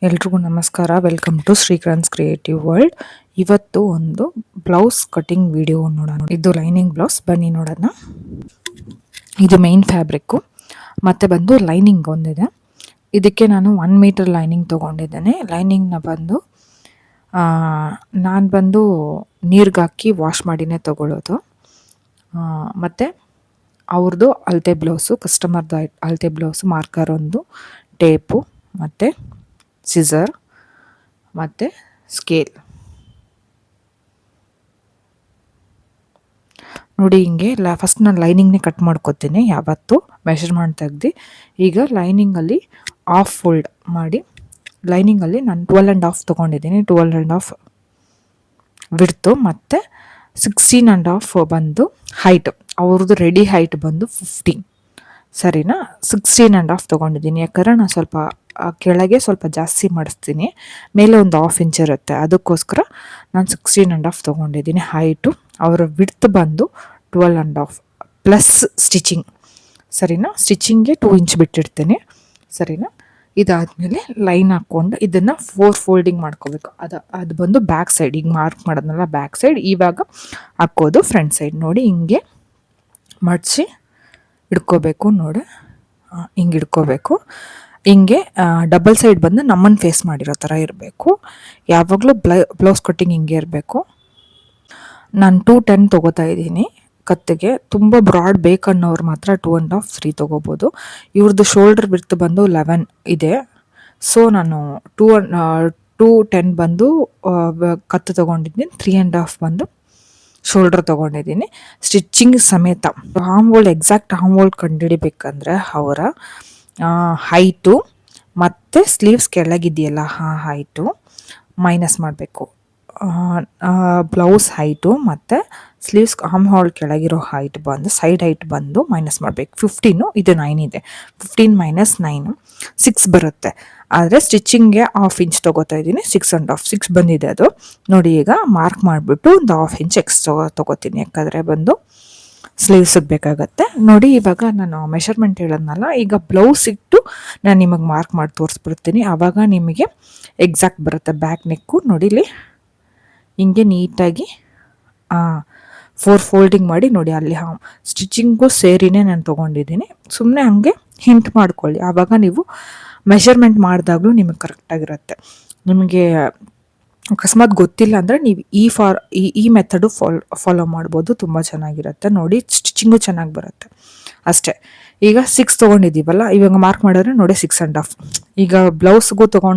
ಎಲ್ರಿಗೂ ನಮಸ್ಕಾರ. Welcome to Srikanth's creative world. ಇವತ್ತು ಒಂದು ಬ್ಲೌಸ್ ಕಟಿಂಗ್ ವಿಡಿಯೋ ನೋಡೋಣ. ಇದು ಲೈನಿಂಗ್ ಬ್ಲೌಸ್, ಬನ್ನಿ ನೋಡೋಣ. ಇದು ಮೇನ್ ಫ್ಯಾಬ್ರಿಕ್ಕು, ಮತ್ತು ಬಂದು ಲೈನಿಂಗ್ ಒಂದಿದೆ. ಇದಕ್ಕೆ ನಾನು 1 ಮೀಟರ್ ಲೈನಿಂಗ್ ತೊಗೊಂಡಿದ್ದೇನೆ. ಲೈನಿಂಗ್ನ ಬಂದು ನಾನು ಬಂದು ನೀರಿಗೆ ಹಾಕಿ ವಾಶ್ ಮಾಡಿನೇ ತೊಗೊಳ್ಳೋದು. ಮತ್ತು ಅವ್ರದ್ದು ಅಳತೆ ಬ್ಲೌಸು, ಕಸ್ಟಮರ್ದು ಅಳತೆ ಬ್ಲೌಸು, ಮಾರ್ಕರ್ ಒಂದು, ಟೇಪು, ಮತ್ತು ಸಿಸರ್ ಮತ್ತು ಸ್ಕೇಲ್ ನೋಡಿ. ಹಿಂಗೆ ಫಸ್ಟ್ ನಾನು ಲೈನಿಂಗ್ನೇ ಕಟ್ ಮಾಡ್ಕೊತೀನಿ ಯಾವತ್ತು ಮೆಷರ್ಮೆಂಟ್ ತೆಗ್ದು. ಈಗ ಲೈನಿಂಗಲ್ಲಿ ಹಾಫ್ ಫೋಲ್ಡ್ ಮಾಡಿ, ಲೈನಿಂಗಲ್ಲಿ ನಾನು 12.5 ತೊಗೊಂಡಿದ್ದೀನಿ. 12.5 ವಿಡ್ತು ಮತ್ತು 16.5 ಬಂದು ಹೈಟ್. ಅವ್ರದ್ದು ರೆಡಿ ಹೈಟ್ ಬಂದು 15, ಸರಿನಾ? 16.5 ತೊಗೊಂಡಿದ್ದೀನಿ. ಯಾಕಂದರೆ ನಾನು ಸ್ವಲ್ಪ ಕೆಳಗೆ ಸ್ವಲ್ಪ ಜಾಸ್ತಿ ಮಾಡಿಸ್ತೀನಿ, ಮೇಲೆ ಒಂದು 1/2 ಇಂಚ್ ಇರುತ್ತೆ, ಅದಕ್ಕೋಸ್ಕರ ನಾನು 16.5 ತೊಗೊಂಡಿದ್ದೀನಿ ಹೈಟು. ಅವರ ವಿಡ್ತ್ ಬಂದು 12.5 ಪ್ಲಸ್ ಸ್ಟಿಚಿಂಗ್, ಸರಿನಾ? ಸ್ಟಿಚಿಂಗ್ಗೆ 2 ಇಂಚ್ ಬಿಟ್ಟಿರ್ತೀನಿ, ಸರಿನಾ? ಇದಾದಮೇಲೆ ಲೈನ್ ಹಾಕ್ಕೊಂಡು ಇದನ್ನು 4 ಫೋಲ್ಡಿಂಗ್ ಮಾಡ್ಕೋಬೇಕು. ಅದು ಬಂದು ಬ್ಯಾಕ್ ಸೈಡ್, ಈಗ ಮಾರ್ಕ್ ಮಾಡೋದ್ನಲ್ಲ ಬ್ಯಾಕ್ ಸೈಡ್, ಇವಾಗ ಹಾಕೋದು ಫ್ರಂಟ್ ಸೈಡ್. ನೋಡಿ ಹಿಂಗೆ ಮಡಚಿ ಹಿಡ್ಕೋಬೇಕು. ನೋಡಿ ಹಿಂಗೆ ಹಿಡ್ಕೋಬೇಕು. ಹಿಂಗೆ ಡಬಲ್ ಸೈಡ್ ಬಂದು ನಮ್ಮನ್ನು ಫೇಸ್ ಮಾಡಿರೋ ಥರ ಇರಬೇಕು. ಯಾವಾಗಲೂ ಬ್ಲೌಸ್ ಕಟ್ಟಿಂಗ್ ಹಿಂಗೆ ಇರಬೇಕು. ನಾನು 210 ತೊಗೋತಾ ಇದ್ದೀನಿ ಕತ್ತಿಗೆ. ತುಂಬ ಬ್ರಾಡ್ ಬೇಕನ್ನೋರು ಮಾತ್ರ 2.5, 3 ತೊಗೋಬೋದು. ಇವ್ರದ್ದು ಶೋಲ್ಡರ್ ವಿಡ್ತ್ ಬಂದು 11 ಇದೆ. ಸೊ ನಾನು 210 ಬಂದು ಕತ್ತು ತೊಗೊಂಡಿದ್ದೀನಿ, 3.5 ಬಂದು ಶೋಲ್ಡರ್ ತೊಗೊಂಡಿದ್ದೀನಿ, ಸ್ಟಿಚ್ಚಿಂಗ್ ಸಮೇತ. Arm hold, exact arm hold ಕಂಡುಹಿಡಿಬೇಕಂದ್ರೆ ಅವರ ಹೈಟು ಮತ್ತು ಸ್ಲೀವ್ಸ್ ಕೆಳಗಿದೆಯಲ್ಲ ಆ ಹೈಟು ಮೈನಸ್ ಮಾಡಬೇಕು. ಬ್ಲೌಸ್ ಹೈಟು ಮತ್ತು ಸ್ಲೀವ್ಸ್ ಆರ್ಮ್ ಹೋಲ್ಡ್ ಕೆಳಗಿರೋ ಹೈಟ್ ಬಂದು, ಸೈಡ್ ಹೈಟ್ ಬಂದು ಮೈನಸ್ ಮಾಡಬೇಕು. 15, ಇದು 9 ಇದೆ. 15 - 9 6 ಬರುತ್ತೆ. ಆದರೆ ಸ್ಟಿಚ್ಚಿಂಗ್ಗೆ 1/2 ಇಂಚ್ ತೊಗೋತಾ ಇದ್ದೀನಿ. 6.5 ಬಂದಿದೆ ಅದು. ನೋಡಿ ಈಗ ಮಾರ್ಕ್ ಮಾಡಿಬಿಟ್ಟು ಒಂದು 1/2 ಇಂಚ್ ಎಕ್ಸ್ಟ್ರಾ ತೊಗೋತೀನಿ, ಯಾಕಂದರೆ ಬಂದು ಸ್ಲೀವ್ಸಿಗೆ ಬೇಕಾಗತ್ತೆ. ನೋಡಿ ಇವಾಗ ನಾನು ಮೆಷರ್ಮೆಂಟ್ ಹೇಳೋದ್ನಲ್ಲ, ಈಗ ಬ್ಲೌಸ್ ಇಟ್ಟು ನಾನು ನಿಮಗೆ ಮಾರ್ಕ್ ಮಾಡಿ ತೋರಿಸ್ಬಿಡ್ತೀನಿ, ಆವಾಗ ನಿಮಗೆ ಎಕ್ಸಾಕ್ಟ್ ಬರುತ್ತೆ. ಬ್ಯಾಕ್ ನೆಕ್ಕು ನೋಡಿ ಇಲ್ಲಿ ಹಿಂಗೆ ನೀಟಾಗಿ 4 ಫೋಲ್ಡಿಂಗ್ ಮಾಡಿ ನೋಡಿ. ಅಲ್ಲಿ ಸ್ಟಿಚಿಂಗು ಸೇರಿನೇ ನಾನು ತೊಗೊಂಡಿದ್ದೀನಿ. ಸುಮ್ಮನೆ ಹಂಗೆ ಹಿಂಟ್ ಮಾಡ್ಕೊಳ್ಳಿ, ಆವಾಗ ನೀವು ಮೆಷರ್ಮೆಂಟ್ ಮಾಡಿದಾಗಲೂ ನಿಮಗೆ ಕರೆಕ್ಟಾಗಿರುತ್ತೆ. ನಿಮಗೆ ಅಕಸ್ಮಾತ್ ಗೊತ್ತಿಲ್ಲ ಅಂದರೆ ನೀವು ಈ ಮೆಥಡು ಫಾಲೋ ಮಾಡ್ಬೋದು, ತುಂಬ ಚೆನ್ನಾಗಿರುತ್ತೆ. ನೋಡಿ ಸ್ಟಿಚಿಂಗು ಚೆನ್ನಾಗಿ ಬರುತ್ತೆ ಅಷ್ಟೇ. ಈಗ 6 ತೊಗೊಂಡಿದ್ದೀವಲ್ಲ, ಇವಾಗ ಮಾರ್ಕ್ ಮಾಡಿದ್ರೆ ನೋಡಿ 6.5. ಈಗ ಬ್ಲೌಸ್ಗೂ ತೊಗೊಂಡು